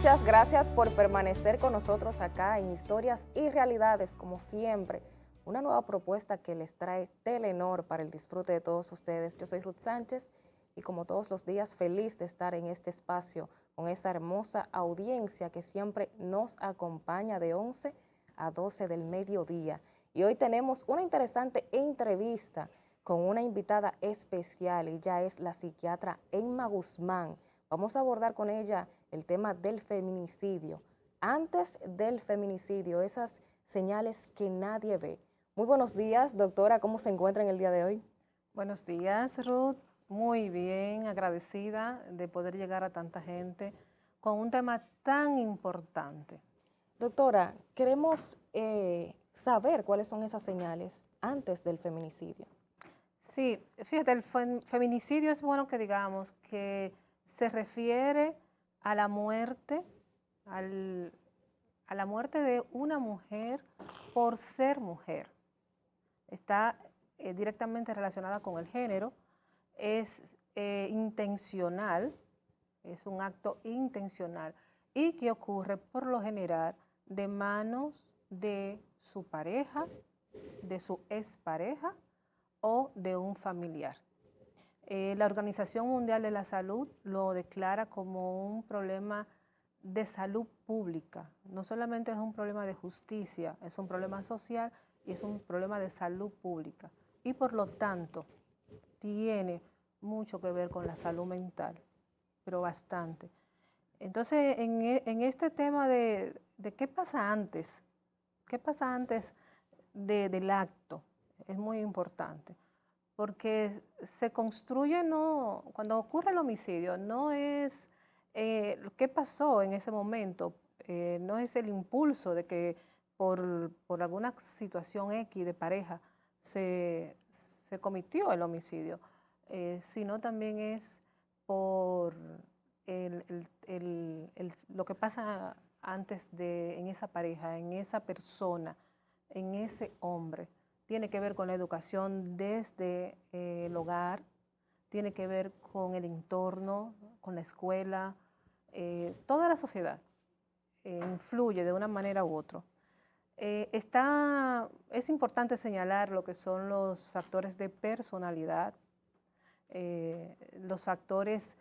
Muchas gracias por permanecer con nosotros acá en Historias y Realidades, como siempre. Una nueva propuesta que les trae Telenor para el disfrute de todos ustedes. Yo soy Ruth Sánchez y como todos los días feliz de estar en este espacio con esa hermosa audiencia que siempre nos acompaña de 11 a 12 del mediodía. Y hoy tenemos una interesante entrevista con una invitada especial. Ella es la psiquiatra Emma Guzmán. Vamos a abordar con ella el tema del feminicidio. Antes del feminicidio, esas señales que nadie ve. Muy buenos días, doctora. ¿Cómo se encuentra en el día de hoy? Buenos días, Ruth. Muy bien, agradecida de poder llegar a tanta gente con un tema tan importante. Doctora, queremos saber cuáles son esas señales antes del feminicidio. Sí, fíjate, el feminicidio es bueno que digamos que se refiere a la muerte, a la muerte de una mujer por ser mujer. Está directamente relacionada con el género, es intencional, es un acto intencional y que ocurre por lo general de manos de su pareja, de su expareja o de un familiar. La Organización Mundial de la Salud lo declara como un problema de salud pública. No solamente es un problema de justicia, es un problema social y es un problema de salud pública. Y por lo tanto, tiene mucho que ver con la salud mental, pero bastante. Entonces, en este tema de qué pasa antes del acto, es muy importante, porque se construye, no, cuando ocurre el homicidio, no es lo que pasó en ese momento, no es el impulso de que por alguna situación X de pareja se cometió el homicidio, sino también es por lo que pasa antes en esa pareja, en esa persona, en ese hombre. Tiene que ver con la educación desde el hogar, tiene que ver con el entorno, con la escuela, toda la sociedad influye de una manera u otra. Es importante señalar lo que son los factores de personalidad, los factores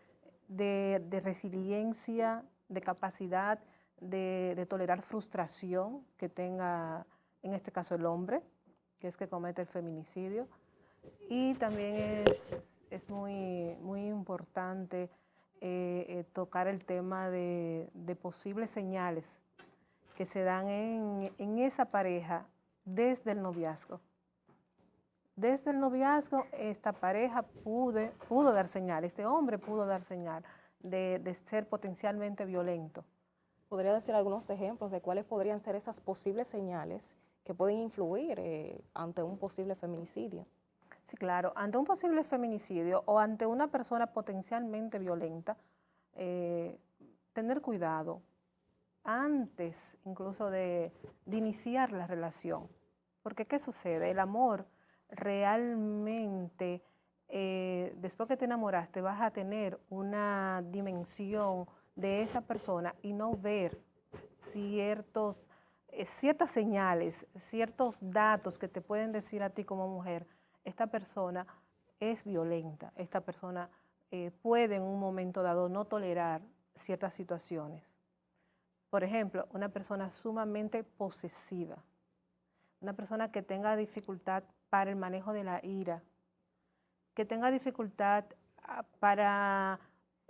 de resiliencia, de capacidad de tolerar frustración que tenga, en este caso, el hombre, que es que comete el feminicidio. Y también es muy importante tocar el tema de posibles señales que se dan en esa pareja desde el noviazgo. Desde el noviazgo, esta pareja pudo dar señal, este hombre pudo dar señal de ser potencialmente violento. ¿Podría decir algunos ejemplos de cuáles podrían ser esas posibles señales que pueden influir ante un posible feminicidio? Sí, claro, ante un posible feminicidio o ante una persona potencialmente violenta, tener cuidado antes incluso de iniciar la relación. Porque ¿qué sucede? El amor realmente, después que te enamoraste, vas a tener una dimensión de esta persona y no ver ciertas señales, ciertos datos que te pueden decir a ti como mujer, esta persona es violenta, esta persona puede en un momento dado no tolerar ciertas situaciones. Por ejemplo, una persona sumamente posesiva, una persona que tenga dificultad para el manejo de la ira, que tenga dificultad para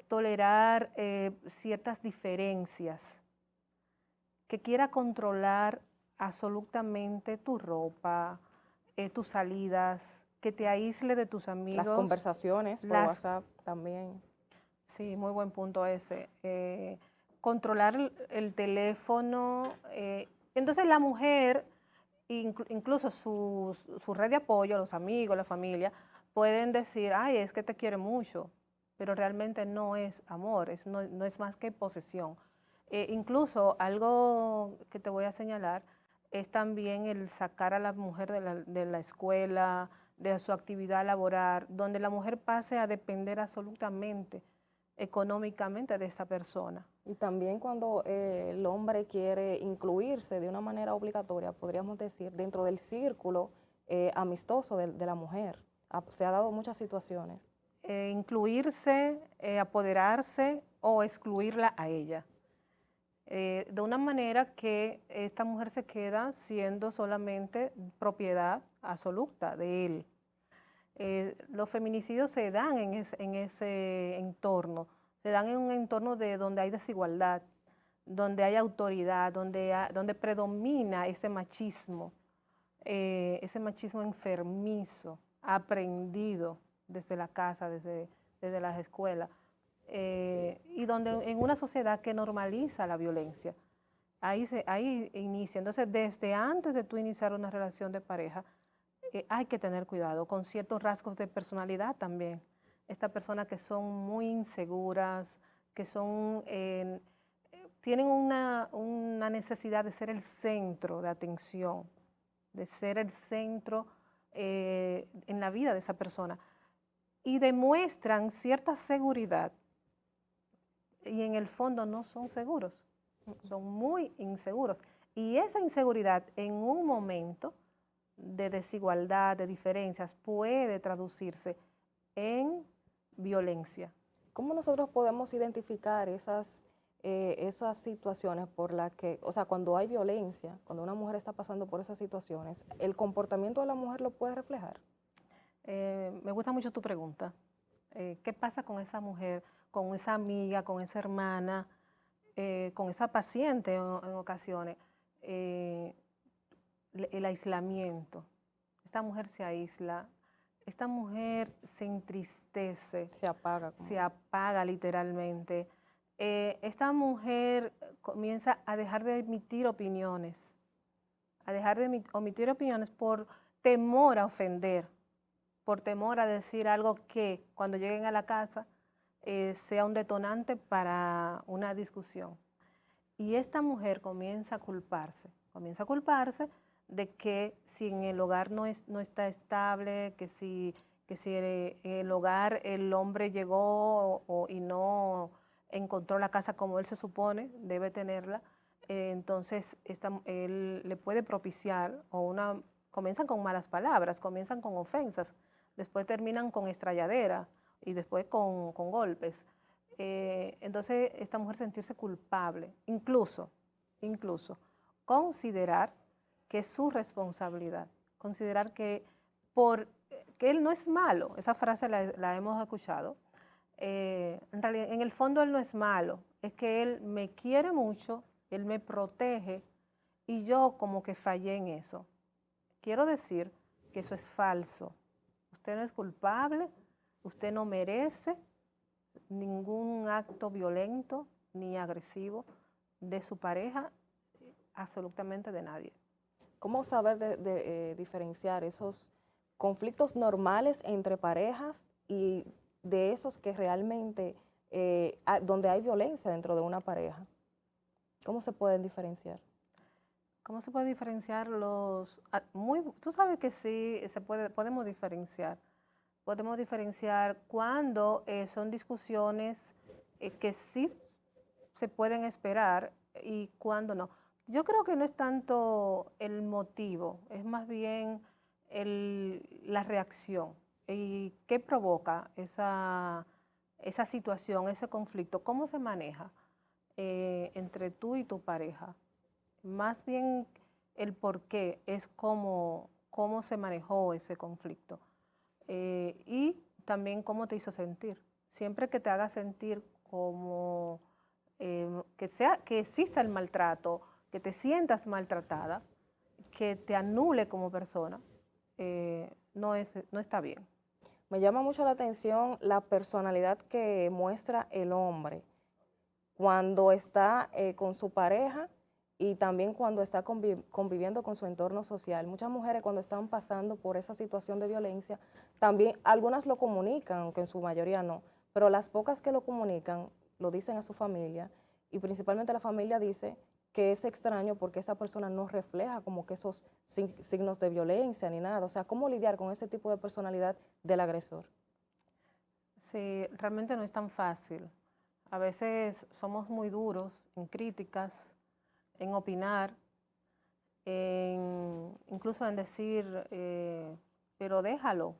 tolerar ciertas diferencias, que quiera controlar absolutamente tu ropa, tus salidas, que te aísle de tus amigos. Las conversaciones por WhatsApp también. Sí, muy buen punto ese. Controlar el teléfono. Entonces la mujer, incluso su red de apoyo, los amigos, la familia, pueden decir, ay, es que te quiere mucho, pero realmente no es amor, no es más que posesión. Incluso algo que te voy a señalar es también el sacar a la mujer de la escuela, de su actividad laboral, donde la mujer pase a depender absolutamente económicamente de esa persona. Y también cuando el hombre quiere incluirse de una manera obligatoria, podríamos decir, dentro del círculo amistoso de la mujer. Se ha dado muchas situaciones. Incluirse, apoderarse o excluirla a ella. De una manera que esta mujer se queda siendo solamente propiedad absoluta de él. Los feminicidios se dan en ese entorno, se dan en un entorno donde hay desigualdad, donde hay autoridad, donde predomina ese machismo enfermizo, aprendido desde la casa, desde las escuelas, y donde en una sociedad que normaliza la violencia. Ahí inicia. Entonces, desde antes de tú iniciar una relación de pareja, hay que tener cuidado con ciertos rasgos de personalidad también. Estas personas que son muy inseguras, que tienen una necesidad de ser el centro de atención, de ser el centro en la vida de esa persona. Y demuestran cierta seguridad y en el fondo no son seguros, son muy inseguros. Y esa inseguridad en un momento de desigualdad, de diferencias, puede traducirse en violencia. ¿Cómo nosotros podemos identificar esas situaciones por las que, o sea, cuando hay violencia, cuando una mujer está pasando por esas situaciones, el comportamiento de la mujer lo puede reflejar? Me gusta mucho tu pregunta. ¿Qué pasa con esa mujer, con esa amiga, con esa hermana, con esa paciente en ocasiones? El aislamiento. Esta mujer se aísla, esta mujer se entristece. Se apaga literalmente. Esta mujer comienza a dejar de emitir opiniones, por temor a ofender, por temor a decir algo que cuando lleguen a la casa sea un detonante para una discusión. Y esta mujer comienza a culparse de que si en el hogar no está estable, que si en el hogar el hombre llegó y no encontró la casa como él se supone, debe tenerla, entonces él le puede propiciar comienzan con malas palabras, comienzan con ofensas, después terminan con estralladera y después con golpes. Entonces esta mujer sentirse culpable, incluso considerar que es su responsabilidad, considerar que él no es malo, esa frase la hemos escuchado. En realidad, en el fondo él no es malo, es que él me quiere mucho, él me protege y yo como que fallé en eso. Quiero decir que eso es falso. Usted no es culpable, usted no merece ningún acto violento ni agresivo de su pareja, absolutamente de nadie. ¿Cómo saber diferenciar esos conflictos normales entre parejas y de esos que realmente, donde hay violencia dentro de una pareja? ¿Cómo se pueden diferenciar? ¿Cómo se puede diferenciar tú sabes que sí, podemos diferenciar. Podemos diferenciar cuando son discusiones que sí se pueden esperar y cuando no. Yo creo que no es tanto el motivo, es más bien la reacción y qué provoca esa situación, ese conflicto, cómo se maneja entre tú y tu pareja. Más bien el por qué es cómo se manejó ese conflicto. Y también cómo te hizo sentir. Siempre que te haga sentir como que exista el maltrato, que te sientas maltratada, que te anule como persona, no está bien. Me llama mucho la atención la personalidad que muestra el hombre cuando está con su pareja y también cuando está conviviendo con su entorno social. Muchas mujeres cuando están pasando por esa situación de violencia, también algunas lo comunican, aunque en su mayoría no, pero las pocas que lo comunican lo dicen a su familia y principalmente la familia dice que es extraño porque esa persona no refleja como que esos signos de violencia ni nada. O sea, ¿cómo lidiar con ese tipo de personalidad del agresor? Sí, realmente no es tan fácil. A veces somos muy duros en críticas, en opinar, incluso en decir, pero déjalo,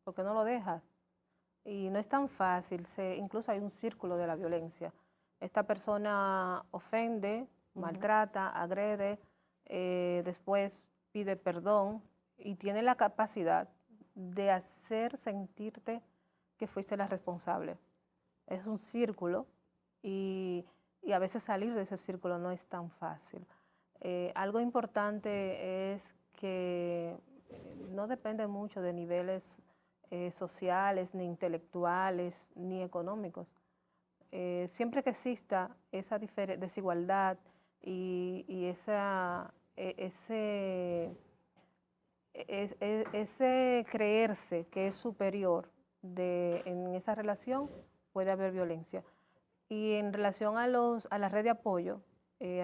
porque no lo dejas. Y no es tan fácil, incluso hay un círculo de la violencia. Esta persona ofende, maltrata, agrede, después pide perdón y tiene la capacidad de hacer sentirte que fuiste la responsable. Es un círculo y a veces salir de ese círculo no es tan fácil. Algo importante es que no depende mucho de niveles sociales, ni intelectuales, ni económicos. Siempre que exista esa desigualdad y ese creerse que es superior en esa relación, puede haber violencia. Y en relación a la red de apoyo,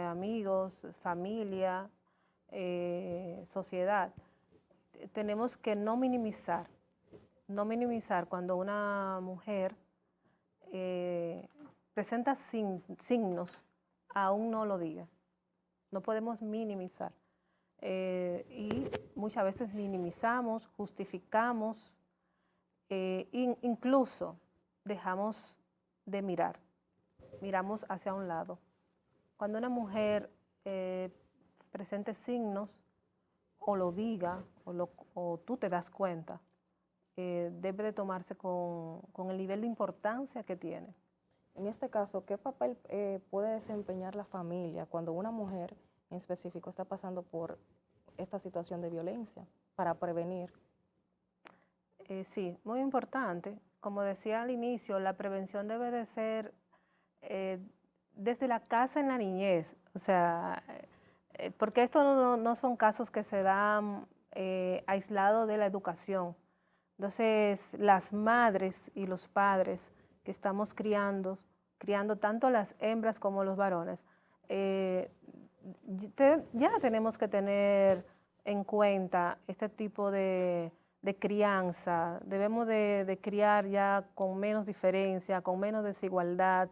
amigos, familia, sociedad, tenemos que no minimizar cuando una mujer presenta signos, aún no lo diga. No podemos minimizar. Y muchas veces minimizamos, justificamos, incluso dejamos de mirar, miramos hacia un lado. Cuando una mujer presente signos, o lo diga, o tú te das cuenta, debe de tomarse con el nivel de importancia que tiene. En este caso, ¿qué papel puede desempeñar la familia cuando una mujer en específico está pasando por esta situación de violencia para prevenir? Sí, muy importante. Como decía al inicio, la prevención debe de ser desde la casa en la niñez. O sea, porque esto no son casos que se dan aislados de la educación. Entonces, las madres y los padres que estamos criando tanto las hembras como los varones, ya tenemos que tener en cuenta este tipo de crianza. Debemos de criar ya con menos diferencia, con menos desigualdad,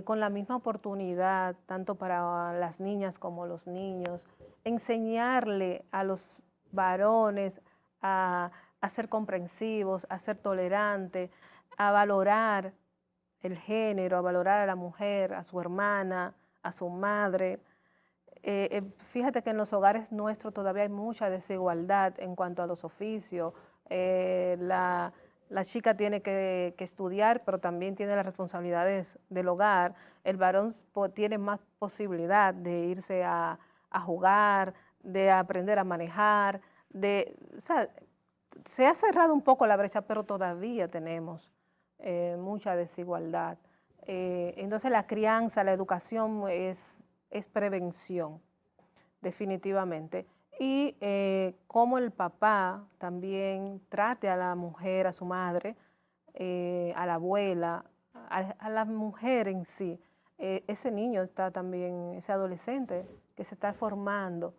con la misma oportunidad, tanto para las niñas como los niños. Enseñarle a los varones a ser comprensivos, a ser tolerantes, a valorar el género, a valorar a la mujer, a su hermana, a su madre. Fíjate que en los hogares nuestros todavía hay mucha desigualdad en cuanto a los oficios. La chica tiene que estudiar, pero también tiene las responsabilidades del hogar. El varón tiene más posibilidad de irse a jugar, de aprender a manejar. O sea, se ha cerrado un poco la brecha, pero todavía tenemos mucha desigualdad. Entonces la crianza, la educación es prevención, definitivamente. Y cómo el papá también trate a la mujer, a su madre, a la abuela, a la mujer en sí. Ese niño está también, ese adolescente que se está formando,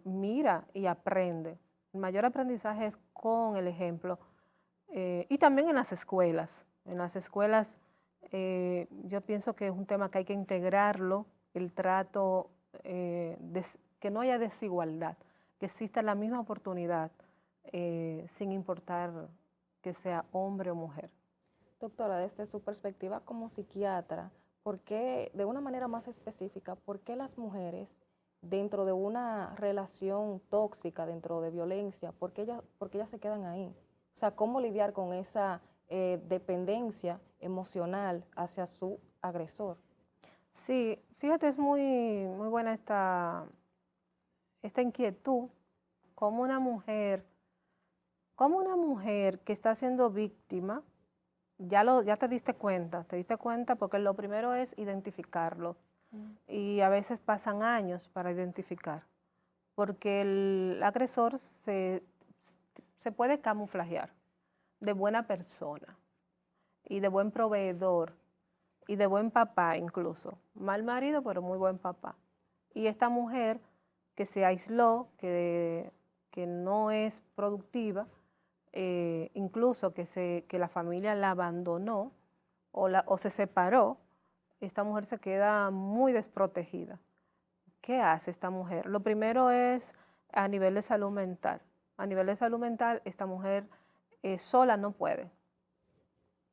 mira y aprende. El mayor aprendizaje es con el ejemplo. Y también en las escuelas. En las escuelas yo pienso que es un tema que hay que integrarlo, el trato, que no haya desigualdad, que exista la misma oportunidad, sin importar que sea hombre o mujer. Doctora, desde su perspectiva como psiquiatra, ¿por qué, de una manera más específica, por qué las mujeres dentro de una relación tóxica, dentro de violencia, por qué ellas se quedan ahí? O sea, ¿cómo lidiar con esa dependencia emocional hacia su agresor? Sí, fíjate, es muy buena esta inquietud, como una mujer que está siendo víctima, ya te diste cuenta porque lo primero es identificarlo. Y a veces pasan años para identificar, porque el agresor se puede camuflajear de buena persona y de buen proveedor y de buen papá incluso. Mal marido, pero muy buen papá. Y esta mujer que se aisló, que no es productiva, incluso que la familia la abandonó, o se separó, esta mujer se queda muy desprotegida. ¿Qué hace esta mujer? Lo primero es a nivel de salud mental. A nivel de salud mental, esta mujer sola no puede.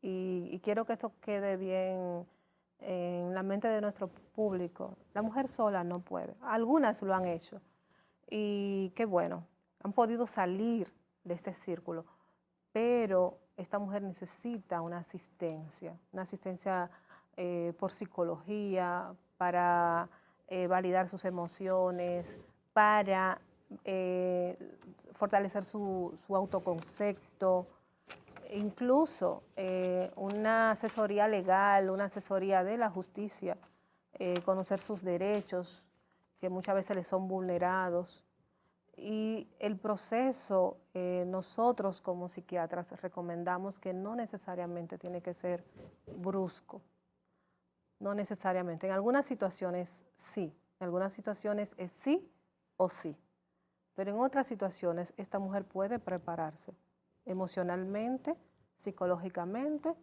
Y quiero que esto quede bien en la mente de nuestro público. La mujer sola no puede. Algunas lo han hecho. Y qué bueno, han podido salir de este círculo. Pero esta mujer necesita una asistencia por psicología, para validar sus emociones, para fortalecer su autoconcepto, incluso una asesoría legal, una asesoría de la justicia, conocer sus derechos, que muchas veces les son vulnerados. Y el proceso, nosotros como psiquiatras recomendamos que no necesariamente tiene que ser brusco, no necesariamente. En algunas situaciones sí, en algunas situaciones es sí o sí, pero en otras situaciones esta mujer puede prepararse emocionalmente, psicológicamente,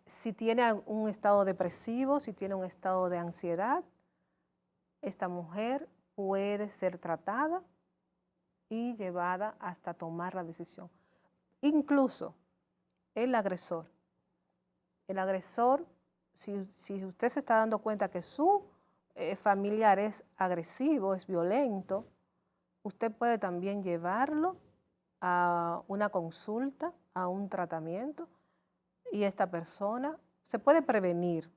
si tiene un estado depresivo, si tiene un estado de ansiedad, esta mujer puede ser tratada y llevada hasta tomar la decisión. Incluso el agresor, si usted se está dando cuenta que su familiar es agresivo, es violento, usted puede también llevarlo a una consulta, a un tratamiento, y esta persona se puede prevenir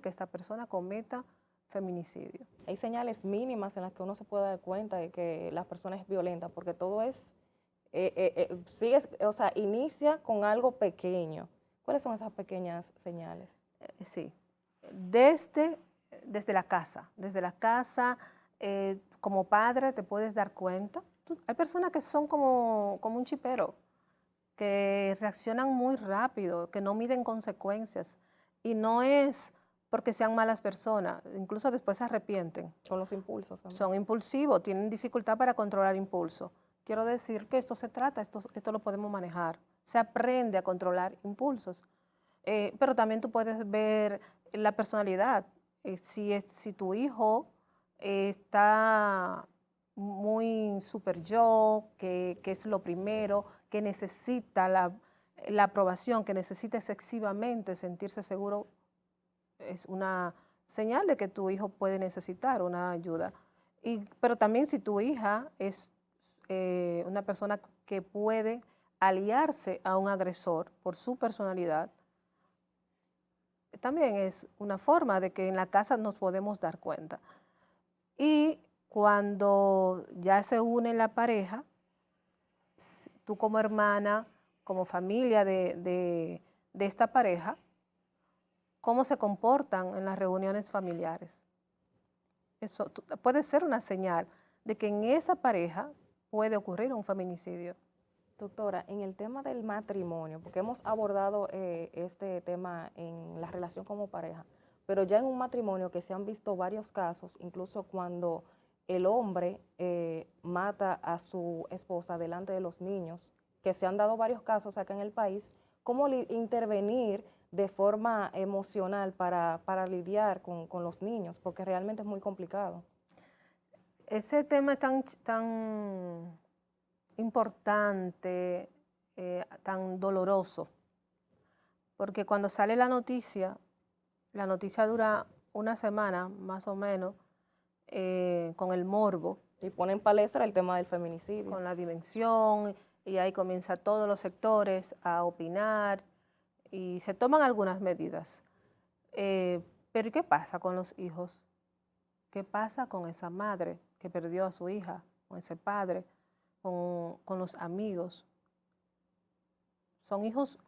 que esta persona cometa feminicidio. Hay señales mínimas en las que uno se puede dar cuenta de que la persona es violenta, porque todo es, sigue, o sea, inicia con algo pequeño. ¿Cuáles son esas pequeñas señales? Sí, desde la casa, como padre te puedes dar cuenta. Hay personas que son como un chipero, que reaccionan muy rápido, que no miden consecuencias, y no es porque sean malas personas, incluso después se arrepienten. Con los impulsos también. Son impulsivos, tienen dificultad para controlar impulso. Quiero decir que esto lo podemos manejar. Se aprende a controlar impulsos. Pero también tú puedes ver la personalidad. Si tu hijo está muy super yo, que es lo primero, que necesita la aprobación, que necesita excesivamente sentirse seguro, es una señal de que tu hijo puede necesitar una ayuda. Pero también si tu hija es una persona que puede aliarse a un agresor por su personalidad, también es una forma de que en la casa nos podemos dar cuenta. Y cuando ya se une la pareja, tú como hermana, como familia de esta pareja, cómo se comportan en las reuniones familiares. Eso puede ser una señal de que en esa pareja puede ocurrir un feminicidio. Doctora, en el tema del matrimonio, porque hemos abordado este tema en la relación como pareja, pero ya en un matrimonio que se han visto varios casos, incluso cuando el hombre mata a su esposa delante de los niños, que se han dado varios casos acá en el país, ¿cómo intervenir de forma emocional para lidiar con los niños? Porque realmente es muy complicado. Ese tema es tan importante, tan doloroso, porque cuando sale la noticia dura una semana más o menos, con el morbo. Y pone en palestra el tema del feminicidio. Con la dimensión, y ahí comienza todos los sectores a opinar y se toman algunas medidas. Pero ¿y qué pasa con los hijos? ¿Qué pasa con esa madre que perdió a su hija, con ese padre, con los amigos? Son hijos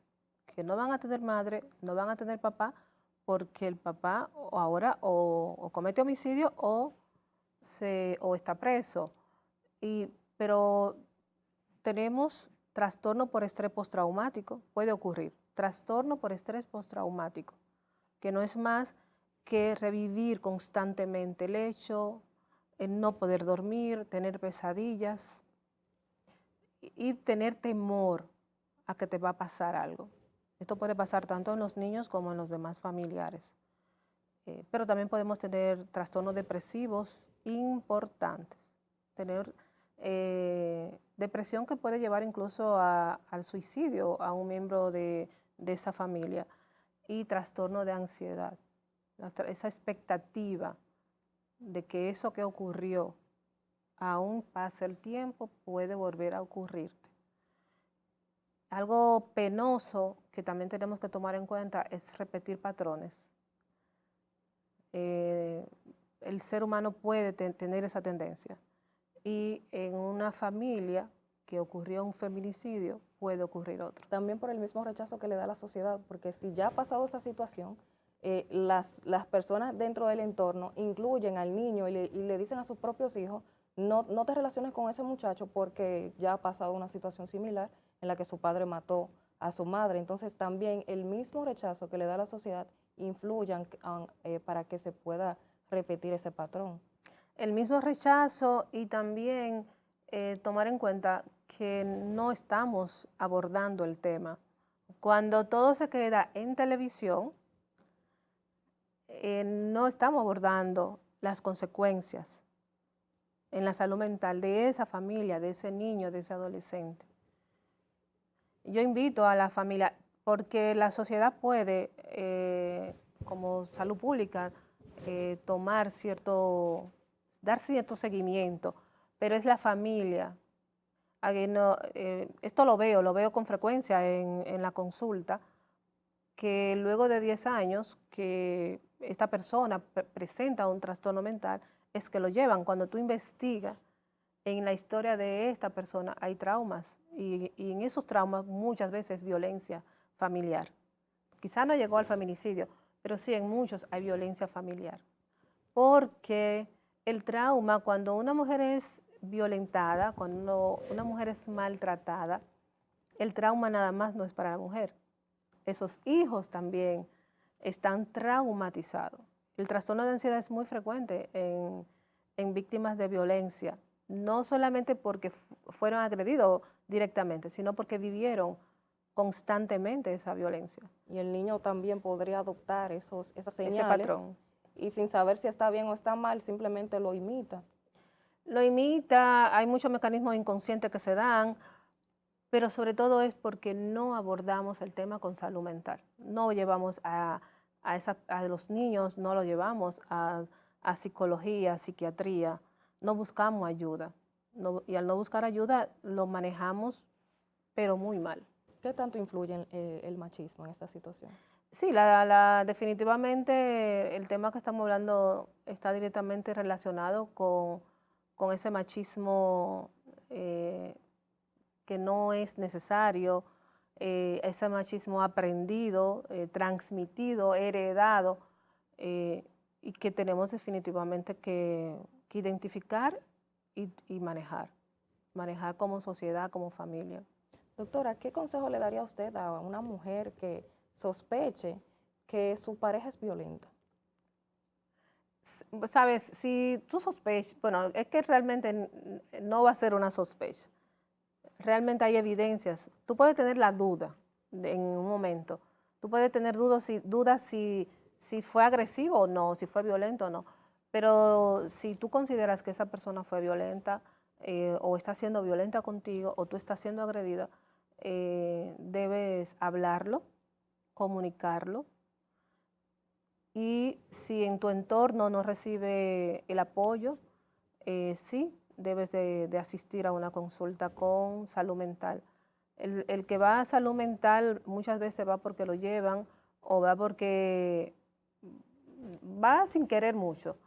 que no van a tener madre, no van a tener papá, porque el papá ahora o comete homicidio o está preso. Pero tenemos trastorno por estrés postraumático, puede ocurrir. Trastorno por estrés postraumático, que no es más que revivir constantemente el hecho, el no poder dormir, tener pesadillas y tener temor a que te va a pasar algo. Esto puede pasar tanto en los niños como en los demás familiares. Pero también podemos tener trastornos depresivos importantes. Tener depresión que puede llevar incluso al suicidio a un miembro de esa familia. Y trastorno de ansiedad. Esa expectativa de que eso que ocurrió, aún pase el tiempo, puede volver a ocurrirte. Algo penoso que también tenemos que tomar en cuenta es repetir patrones. El ser humano puede tener esa tendencia. Y en una familia que ocurrió un feminicidio, puede ocurrir otro. También por el mismo rechazo que le da la sociedad, porque si ya ha pasado esa situación, las personas dentro del entorno incluyen al niño y le dicen a sus propios hijos, no te relaciones con ese muchacho porque ya ha pasado una situación similar en la que su padre mató a su madre. Entonces también el mismo rechazo que le da la sociedad influye para que se pueda repetir ese patrón. El mismo rechazo y también tomar en cuenta que no estamos abordando el tema. Cuando todo se queda en televisión, no estamos abordando las consecuencias en la salud mental de esa familia, de ese niño, de ese adolescente. Yo invito a la familia, porque la sociedad puede, como salud pública, dar cierto seguimiento, pero es la familia. Esto lo veo con frecuencia en la consulta, que luego de 10 años que esta persona presenta un trastorno mental, es que lo llevan. Cuando tú investigas en la historia de esta persona hay traumas y en esos traumas muchas veces violencia familiar. Quizá no llegó al feminicidio, pero sí en muchos hay violencia familiar. Porque el trauma, cuando una mujer es violentada, cuando una mujer es maltratada, el trauma nada más no es para la mujer. Esos hijos también están traumatizados. El trastorno de ansiedad es muy frecuente en víctimas de violencia, no solamente porque fueron agredidos directamente, sino porque vivieron constantemente esa violencia. Y el niño también podría adoptar esas señales. Ese patrón. Y sin saber si está bien o está mal, simplemente lo imita. Lo imita, hay muchos mecanismos inconscientes que se dan, pero sobre todo es porque no abordamos el tema con salud mental. No llevamos a los niños, no lo llevamos a psicología, psiquiatría, no buscamos ayuda. Y al no buscar ayuda lo manejamos, pero muy mal. ¿Qué tanto influye el machismo en esta situación? Sí, definitivamente el tema que estamos hablando está directamente relacionado con ese machismo que no es necesario, ese machismo aprendido, transmitido, heredado, y que tenemos definitivamente que identificar y manejar como sociedad, como familia. Doctora, ¿qué consejo le daría usted a una mujer que sospeche que su pareja es violenta? Sabes, si tú sospechas, bueno, es que realmente no va a ser una sospecha. Realmente hay evidencias. Tú puedes tener la duda en un momento. Tú puedes tener dudas si fue agresivo o no, si fue violento o no. Pero si tú consideras que esa persona fue violenta o está siendo violenta contigo o tú estás siendo agredida, debes hablarlo, comunicarlo. Y si en tu entorno no recibe el apoyo, sí, debes de asistir a una consulta con salud mental. El que va a salud mental muchas veces va porque lo llevan o va porque va sin querer mucho,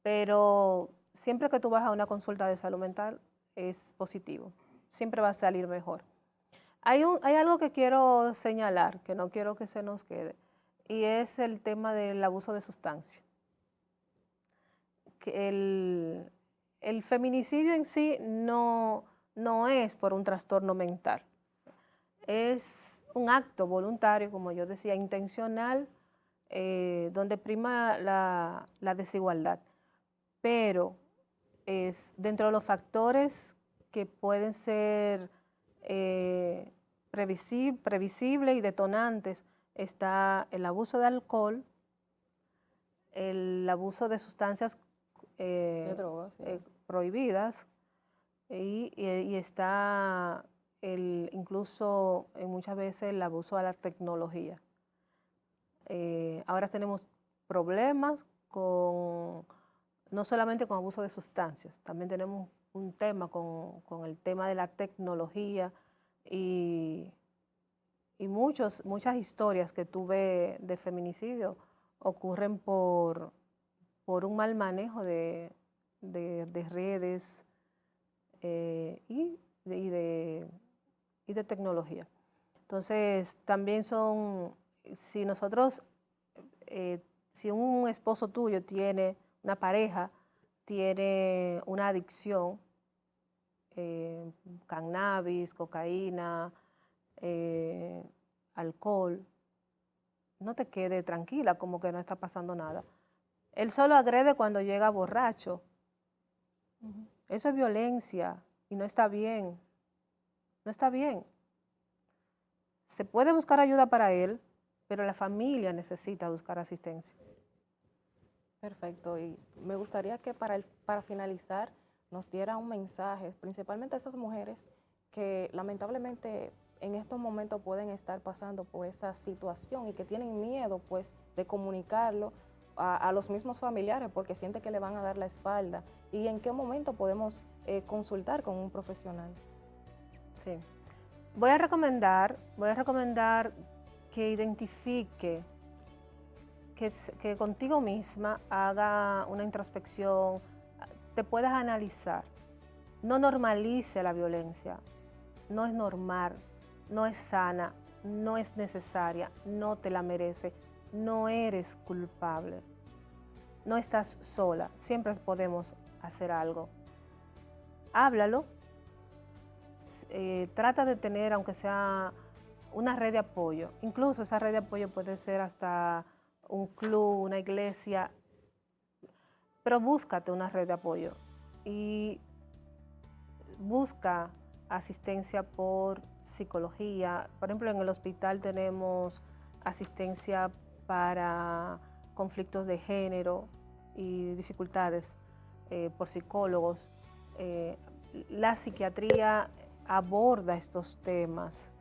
pero siempre que tú vas a una consulta de salud mental es positivo, siempre va a salir mejor. Hay algo que quiero señalar, que no quiero que se nos quede, y es el tema del abuso de sustancia. El feminicidio en sí no es por un trastorno mental, es un acto voluntario, como yo decía, intencional, donde prima la desigualdad, pero es dentro de los factores que pueden ser previsible y detonantes está el abuso de alcohol, el abuso de sustancias De drogas, sí. prohibidas y está incluso muchas veces el abuso a la tecnología. Ahora tenemos problemas no solamente con abuso de sustancias, también tenemos un tema con el tema de la tecnología y muchas historias que tuve de feminicidio ocurren por un mal manejo de redes y de tecnología. Entonces, también si nosotros, si un esposo tuyo tiene, una pareja, tiene una adicción, cannabis, cocaína, alcohol, no te quede tranquila como que no está pasando nada. Él solo agrede cuando llega borracho. Eso es violencia y no está bien. No está bien. Se puede buscar ayuda para él, pero la familia necesita buscar asistencia. Perfecto. Y me gustaría que para finalizar nos diera un mensaje, principalmente a esas mujeres que lamentablemente en estos momentos pueden estar pasando por esa situación y que tienen miedo pues de comunicarlo a los mismos familiares porque sienten que le van a dar la espalda. ¿Y en qué momento podemos consultar con un profesional? Sí. Voy a recomendar que identifique, que contigo misma haga una introspección, te puedas analizar. No normalice la violencia, no es normal, no es sana, no es necesaria, no te la merece, no eres culpable, no estás sola, siempre podemos hacer algo. Háblalo, trata de tener, aunque sea una red de apoyo, incluso esa red de apoyo puede ser hasta un club, una iglesia, pero búscate una red de apoyo y busca asistencia por psicología. Por ejemplo, en el hospital tenemos asistencia para conflictos de género y dificultades por psicólogos. La psiquiatría aborda estos temas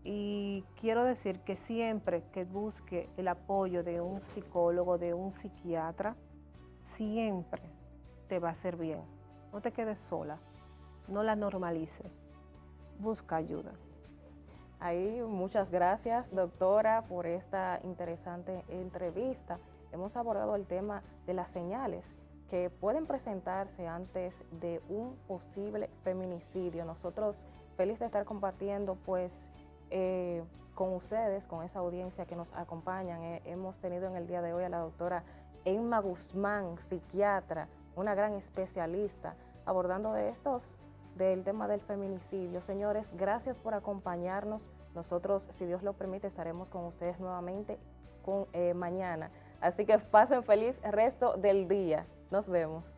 y quiero decir que siempre que busque el apoyo de un psicólogo, de un psiquiatra, siempre te va a hacer bien. No te quedes sola. No la normalice, busca ayuda. Ahí muchas gracias, doctora, por esta interesante entrevista. Hemos abordado el tema de las señales que pueden presentarse antes de un posible feminicidio. Nosotros felices de estar compartiendo pues con ustedes, con esa audiencia que nos acompañan. Hemos tenido en el día de hoy a la doctora Emma Guzmán, psiquiatra, una gran especialista, abordando del tema del feminicidio. Señores, gracias por acompañarnos. Nosotros, si Dios lo permite, estaremos con ustedes nuevamente mañana. Así que pasen feliz resto del día. Nos vemos.